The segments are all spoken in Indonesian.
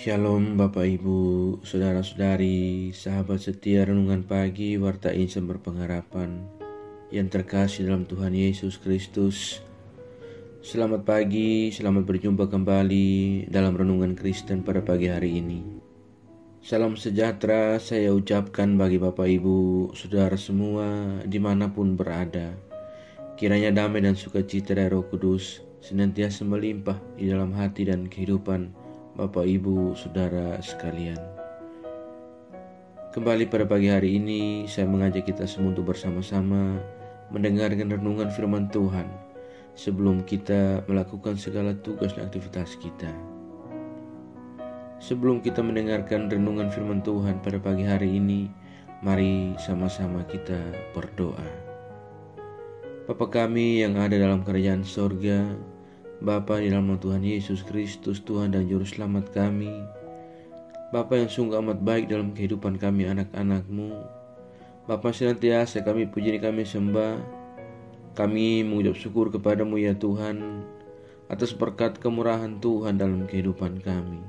Shalom Bapak Ibu, Saudara-saudari, sahabat setia Renungan Pagi Warta Insan Berpengharapan yang terkasih dalam Tuhan Yesus Kristus. Selamat pagi, selamat berjumpa kembali dalam Renungan Kristen pada pagi hari ini. Salam sejahtera saya ucapkan bagi Bapak Ibu, Saudara semua dimanapun berada. Kiranya damai dan sukacita dari Roh Kudus senantiasa melimpah di dalam hati dan kehidupan Bapak, Ibu, Saudara sekalian. Kembali pada pagi hari ini, saya mengajak kita semua untuk bersama-sama mendengarkan renungan firman Tuhan sebelum kita melakukan segala tugas dan aktivitas kita. Sebelum kita mendengarkan renungan firman Tuhan pada pagi hari ini, mari sama-sama kita berdoa. Bapa kami yang ada dalam kerajaan sorga, Bapa di dalam nama Tuhan Yesus Kristus, Tuhan dan Juru Selamat kami, Bapa yang sungguh amat baik dalam kehidupan kami anak-anak-Mu, Bapa senantiasa kami puji dan kami sembah, kami mengucap syukur kepada-Mu ya Tuhan, atas berkat kemurahan Tuhan dalam kehidupan kami.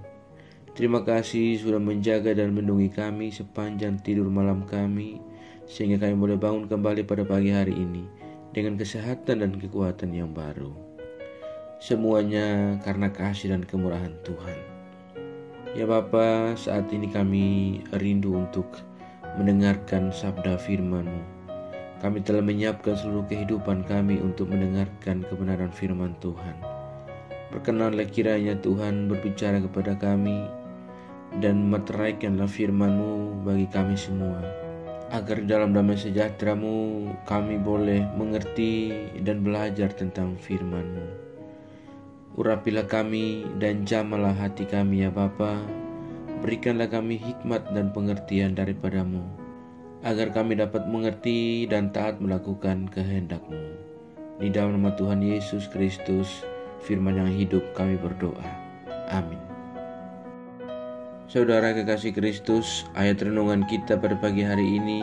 Terima kasih sudah menjaga dan melindungi kami sepanjang tidur malam kami, sehingga kami boleh bangun kembali pada pagi hari ini dengan kesehatan dan kekuatan yang baru. Semuanya karena kasih dan kemurahan Tuhan. Ya Bapa, saat ini kami rindu untuk mendengarkan sabda firman-Mu. Kami telah menyiapkan seluruh kehidupan kami untuk mendengarkan kebenaran firman Tuhan. Berkenanlah kiranya Tuhan berbicara kepada kami dan meteraikanlah firman-Mu bagi kami semua, agar di dalam damai sejahtera-Mu kami boleh mengerti dan belajar tentang firman-Mu. Urapilah kami dan jamalah hati kami ya Bapa. Berikanlah kami hikmat dan pengertian daripada-Mu, agar kami dapat mengerti dan taat melakukan kehendak-Mu. Di dalam nama Tuhan Yesus Kristus, firman yang hidup, kami berdoa. Amin. Saudara kekasih Kristus, ayat renungan kita pada pagi hari ini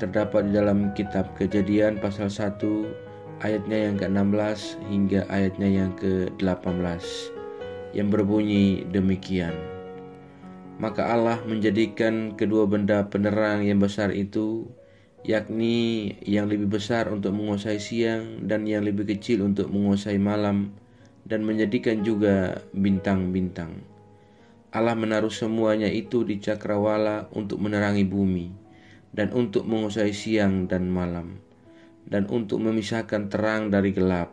terdapat di dalam kitab Kejadian pasal 1 ayatnya yang ke-16 hingga ayatnya yang ke-18 yang berbunyi demikian. Maka Allah menjadikan kedua benda penerang yang besar itu, yakni yang lebih besar untuk menguasai siang dan yang lebih kecil untuk menguasai malam, dan menjadikan juga bintang-bintang. Allah menaruh semuanya itu di cakrawala untuk menerangi bumi, dan untuk menguasai siang dan malam, dan untuk memisahkan terang dari gelap.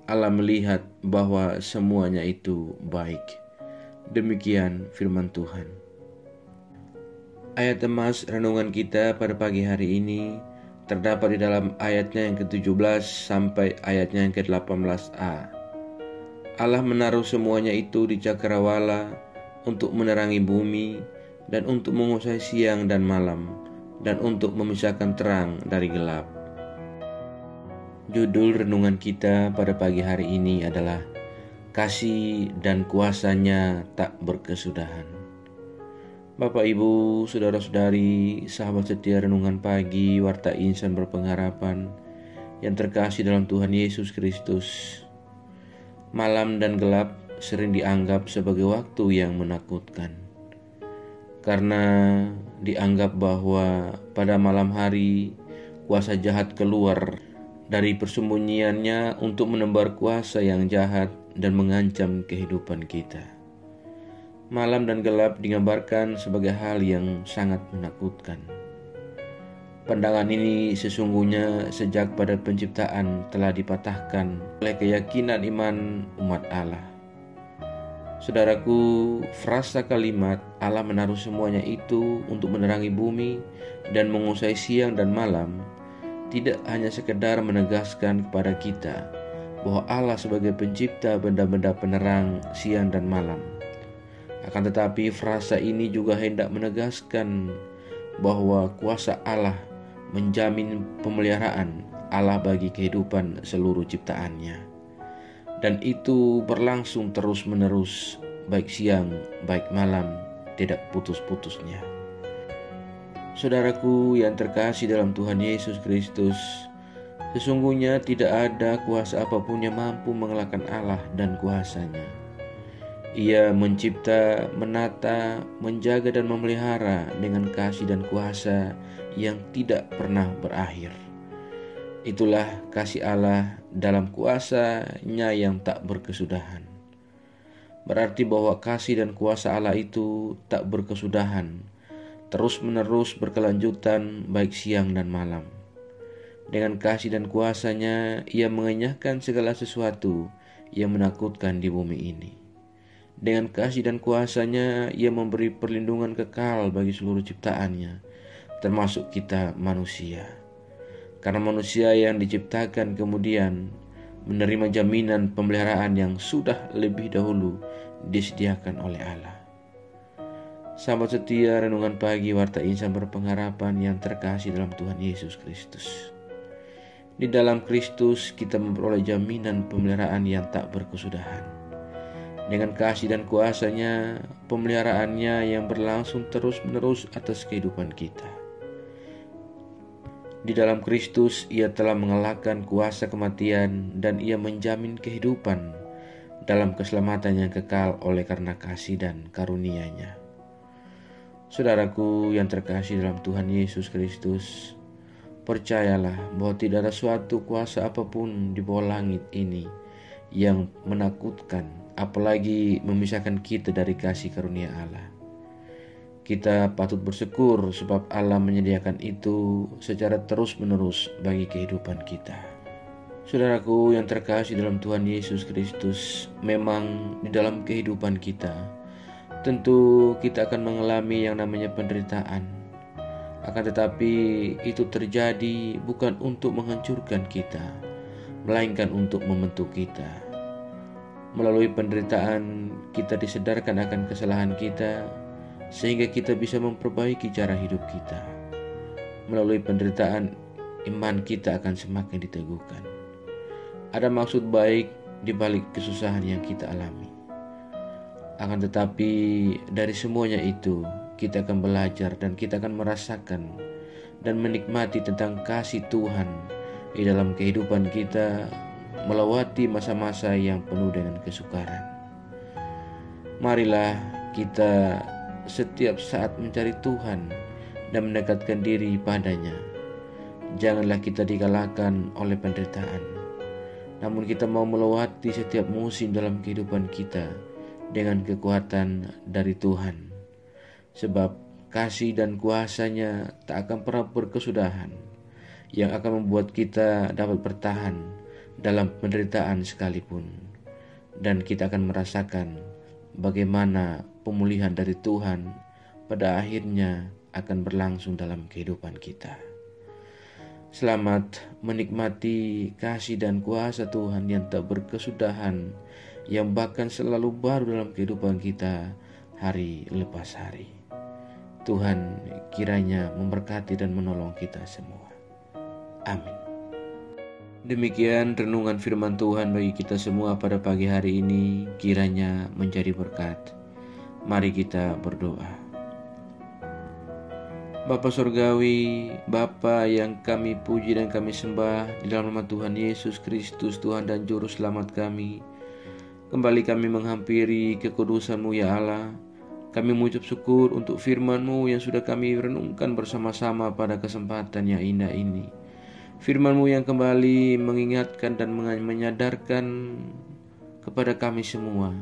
Allah melihat bahwa semuanya itu baik. Demikian firman Tuhan. Ayat emas renungan kita pada pagi hari ini terdapat di dalam ayatnya yang ke-17 sampai ayatnya yang ke-18a. Allah menaruh semuanya itu di cakrawala untuk menerangi bumi, dan untuk menguasai siang dan malam, dan untuk memisahkan terang dari gelap. Judul renungan kita pada pagi hari ini adalah Kasih dan Kuasanya Tak Berkesudahan. Bapak, Ibu, Saudara-saudari, sahabat setia Renungan Pagi Warta Insan Berpengharapan yang terkasih dalam Tuhan Yesus Kristus. Malam dan gelap sering dianggap sebagai waktu yang menakutkan, karena dianggap bahwa pada malam hari kuasa jahat keluar dari persembunyiannya untuk menebar kuasa yang jahat dan mengancam kehidupan kita. Malam dan gelap digambarkan sebagai hal yang sangat menakutkan. Pandangan ini sesungguhnya sejak pada penciptaan telah dipatahkan oleh keyakinan iman umat Allah. Saudaraku, frasa kalimat Allah menaruh semuanya itu untuk menerangi bumi dan menguasai siang dan malam tidak hanya sekedar menegaskan kepada kita bahwa Allah sebagai pencipta benda-benda penerang siang dan malam. Akan tetapi frasa ini juga hendak menegaskan bahwa kuasa Allah menjamin pemeliharaan Allah bagi kehidupan seluruh ciptaannya. Dan itu berlangsung terus-menerus, baik siang, baik malam, tidak putus-putusnya. Saudaraku yang terkasih dalam Tuhan Yesus Kristus, sesungguhnya tidak ada kuasa apapun yang mampu mengalahkan Allah dan kuasanya. Ia mencipta, menata, menjaga dan memelihara dengan kasih dan kuasa yang tidak pernah berakhir. Itulah kasih Allah dalam kuasa-Nya yang tak berkesudahan. Berarti bahwa kasih dan kuasa Allah itu tak berkesudahan, terus-menerus berkelanjutan baik siang dan malam. Dengan kasih dan kuasa-Nya, Ia mengenyahkan segala sesuatu yang menakutkan di bumi ini. Dengan kasih dan kuasa-Nya, Ia memberi perlindungan kekal bagi seluruh ciptaannya, termasuk kita manusia. Karena manusia yang diciptakan kemudian menerima jaminan pemeliharaan yang sudah lebih dahulu disediakan oleh Allah. Sahabat setia, renungan pagi Warta Insan berpengharapan yang terkasih dalam Tuhan Yesus Kristus. Di dalam Kristus kita memperoleh jaminan pemeliharaan yang tak berkesudahan. Dengan kasih dan kuasa-Nya, pemeliharaannya yang berlangsung terus-menerus atas kehidupan kita. Di dalam Kristus, Ia telah mengalahkan kuasa kematian dan Ia menjamin kehidupan dalam keselamatan yang kekal oleh karena kasih dan karunia-Nya. Saudaraku yang terkasih dalam Tuhan Yesus Kristus, percayalah bahwa tidak ada suatu kuasa apapun di bawah langit ini yang menakutkan, apalagi memisahkan kita dari kasih karunia Allah. Kita patut bersyukur sebab Allah menyediakan itu secara terus-menerus bagi kehidupan kita. Saudaraku yang terkasih dalam Tuhan Yesus Kristus, memang di dalam kehidupan kita, tentu kita akan mengalami yang namanya penderitaan. Akan tetapi itu terjadi bukan untuk menghancurkan kita, melainkan untuk membentuk kita. Melalui penderitaan kita disadarkan akan kesalahan kita, sehingga kita bisa memperbaiki cara hidup kita. Melalui penderitaan, iman kita akan semakin diteguhkan. Ada maksud baik di balik kesusahan yang kita alami. Akan tetapi dari semuanya itu, kita akan belajar dan kita akan merasakan dan menikmati tentang kasih Tuhan di dalam kehidupan kita, melewati masa-masa yang penuh dengan kesukaran. Marilah kita setiap saat mencari Tuhan dan mendekatkan diri padanya. Janganlah kita dikalahkan oleh penderitaan, namun kita mau melewati setiap musim dalam kehidupan kita dengan kekuatan dari Tuhan. Sebab kasih dan kuasa-Nya tak akan pernah berkesudahan, yang akan membuat kita dapat bertahan dalam penderitaan sekalipun. Dan kita akan merasakan bagaimana pemulihan dari Tuhan pada akhirnya akan berlangsung dalam kehidupan kita. Selamat menikmati kasih dan kuasa Tuhan yang tak berkesudahan, yang bahkan selalu baru dalam kehidupan kita hari lepas hari. Tuhan kiranya memberkati dan menolong kita semua. Amin. Demikian renungan firman Tuhan bagi kita semua pada pagi hari ini, kiranya menjadi berkat. Mari kita berdoa. Bapa Surgawi, Bapa yang kami puji dan kami sembah, di dalam nama Tuhan Yesus Kristus, Tuhan dan Juru Selamat kami, kembali kami menghampiri kekudusan-Mu ya Allah. Kami mengucap syukur untuk firman-Mu yang sudah kami renungkan bersama-sama pada kesempatan yang indah ini. Firman-Mu yang kembali mengingatkan dan menyadarkan kepada kami semua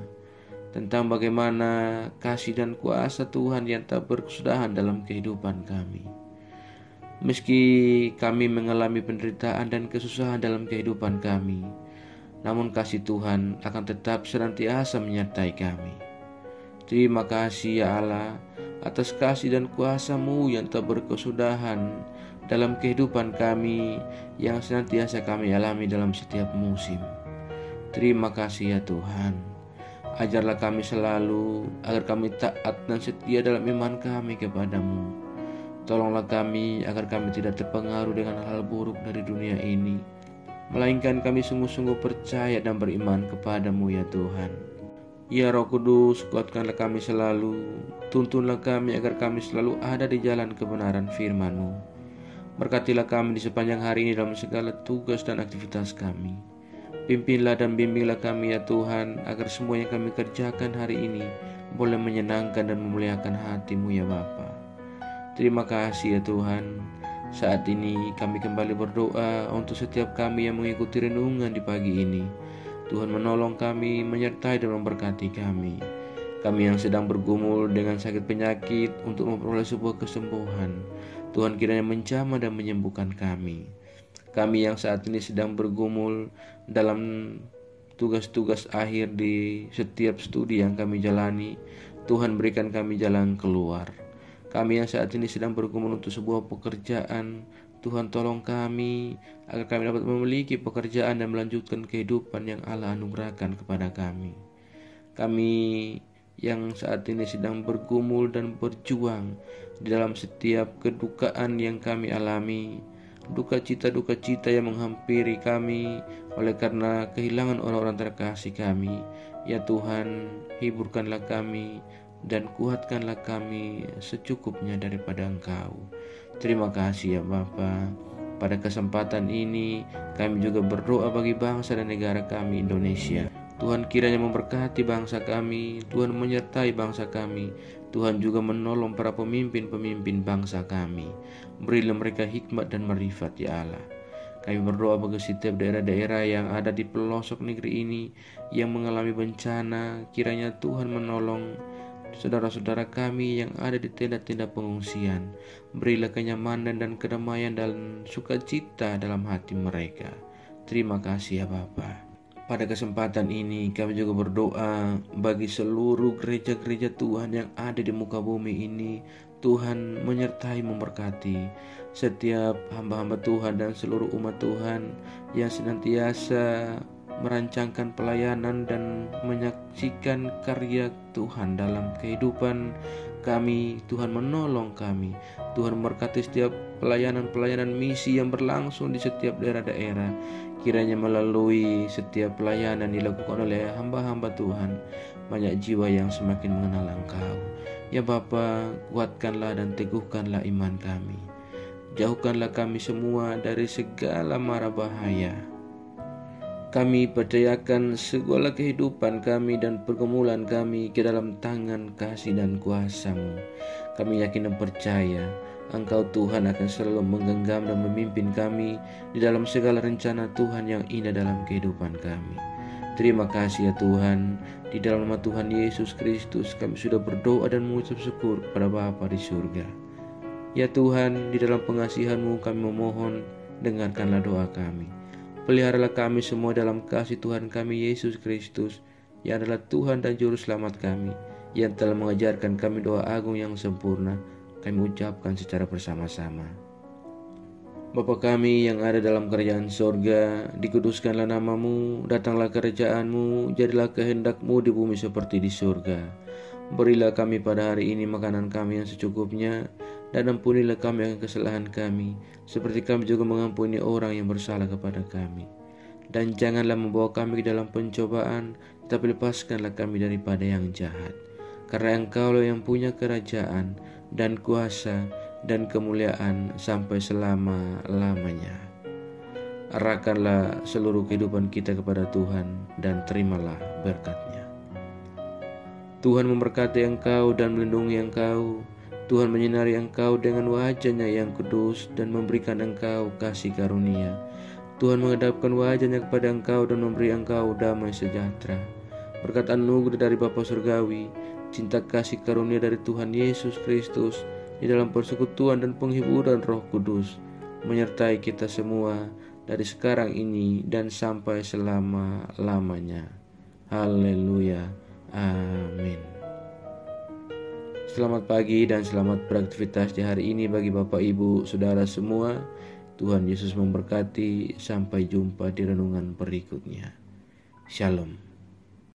tentang bagaimana kasih dan kuasa Tuhan yang tak berkesudahan dalam kehidupan kami. Meski kami mengalami penderitaan dan kesusahan dalam kehidupan kami, namun kasih Tuhan akan tetap senantiasa menyertai kami. Terima kasih ya Allah atas kasih dan kuasa-Mu yang tak berkesudahan dalam kehidupan kami yang senantiasa kami alami dalam setiap musim. Terima kasih ya Tuhan. Ajarlah kami selalu agar kami taat dan setia dalam iman kami kepadamu. Tolonglah kami agar kami tidak terpengaruh dengan hal buruk dari dunia ini, melainkan kami sungguh-sungguh percaya dan beriman kepadamu ya Tuhan. Ya Roh Kudus, kuatkanlah kami selalu, tuntunlah kami agar kami selalu ada di jalan kebenaran firman-Mu. Berkatilah kami di sepanjang hari ini dalam segala tugas dan aktivitas kami. Pimpinlah dan bimbinglah kami ya Tuhan, agar semua yang kami kerjakan hari ini boleh menyenangkan dan memuliakan hati-Mu ya Bapa. Terima kasih ya Tuhan. Saat ini kami kembali berdoa untuk setiap kami yang mengikuti renungan di pagi ini. Tuhan menolong kami, menyertai dan memberkati kami. Kami yang sedang bergumul dengan sakit penyakit untuk memperoleh sebuah kesembuhan, Tuhan kiranya menjamah dan menyembuhkan kami. Kami yang saat ini sedang bergumul dalam tugas-tugas akhir di setiap studi yang kami jalani, Tuhan berikan kami jalan keluar. Kami yang saat ini sedang bergumul untuk sebuah pekerjaan, Tuhan tolong kami agar kami dapat memiliki pekerjaan dan melanjutkan kehidupan yang Allah anugerahkan kepada kami. Kami yang saat ini sedang bergumul dan berjuang di dalam setiap kedukaan yang kami alami, duka cita yang menghampiri kami oleh karena kehilangan orang-orang terkasih kami. Ya Tuhan, hiburkanlah kami dan kuatkanlah kami secukupnya daripada Engkau. Terima kasih ya Bapa. Pada kesempatan ini kami juga berdoa bagi bangsa dan negara kami Indonesia. Tuhan kiranya memberkati bangsa kami, Tuhan menyertai bangsa kami, Tuhan juga menolong para pemimpin-pemimpin bangsa kami. Berilah mereka hikmat dan marifat ya Allah. Kami berdoa bagi setiap daerah-daerah yang ada di pelosok negeri ini yang mengalami bencana, kiranya Tuhan menolong saudara-saudara kami yang ada di tenda-tenda pengungsian. Berilah kenyamanan dan kedamaian dan sukacita dalam hati mereka. Terima kasih ya Bapa. Pada kesempatan ini kami juga berdoa bagi seluruh gereja-gereja Tuhan yang ada di muka bumi ini. Tuhan menyertai memberkati setiap hamba-hamba Tuhan dan seluruh umat Tuhan yang senantiasa merancangkan pelayanan dan menyaksikan karya Tuhan dalam kehidupan kami. Tuhan menolong kami. Tuhan memberkati setiap pelayanan misi yang berlangsung di setiap daerah-daerah. Kiranya melalui setiap pelayanan dilakukan oleh hamba-hamba Tuhan, banyak jiwa yang semakin mengenal Engkau. Ya Bapa, kuatkanlah dan teguhkanlah iman kami. Jauhkanlah kami semua dari segala mara bahaya. Kami percayakan segala kehidupan kami dan pergumulan kami ke dalam tangan kasih dan kuasa-Mu. Kami yakin dan percaya Engkau Tuhan akan selalu menggenggam dan memimpin kami di dalam segala rencana Tuhan yang indah dalam kehidupan kami. Terima kasih ya Tuhan. Di dalam nama Tuhan Yesus Kristus kami sudah berdoa dan mengucap syukur kepada Bapa di surga. Ya Tuhan, di dalam pengasihan-Mu kami memohon, dengarkanlah doa kami. Peliharalah kami semua dalam kasih Tuhan kami Yesus Kristus, yang adalah Tuhan dan Juru Selamat kami, yang telah mengajarkan kami doa agung yang sempurna. Kami ucapkan secara bersama-sama. Bapa kami yang ada dalam kerajaan sorga, dikuduskanlah nama-Mu, datanglah kerajaan-Mu, jadilah kehendak-Mu di bumi seperti di surga. Berilah kami pada hari ini makanan kami yang secukupnya, dan ampunilah kami akan kesalahan kami, seperti kami juga mengampuni orang yang bersalah kepada kami. Dan janganlah membawa kami ke dalam pencobaan, tetapi lepaskanlah kami daripada yang jahat. Karena Engkau-Lah yang punya kerajaan dan kuasa dan kemuliaan sampai selama-lamanya. Arahkanlah seluruh kehidupan kita kepada Tuhan dan terimalah berkat-Nya. Tuhan memberkati engkau dan melindungi engkau. Tuhan menyinari engkau dengan wajah-Nya yang kudus dan memberikan engkau kasih karunia. Tuhan menghadapkan wajah-Nya kepada engkau dan memberi engkau damai sejahtera. Berkat anugerah dari Bapa Surgawi, cinta kasih karunia dari Tuhan Yesus Kristus, di dalam persekutuan dan penghiburan Roh Kudus, menyertai kita semua dari sekarang ini dan sampai selama-lamanya. Haleluya. Amin. Selamat pagi dan selamat beraktivitas di hari ini bagi Bapak Ibu Saudara semua. Tuhan Yesus memberkati. Sampai jumpa di renungan berikutnya. Shalom.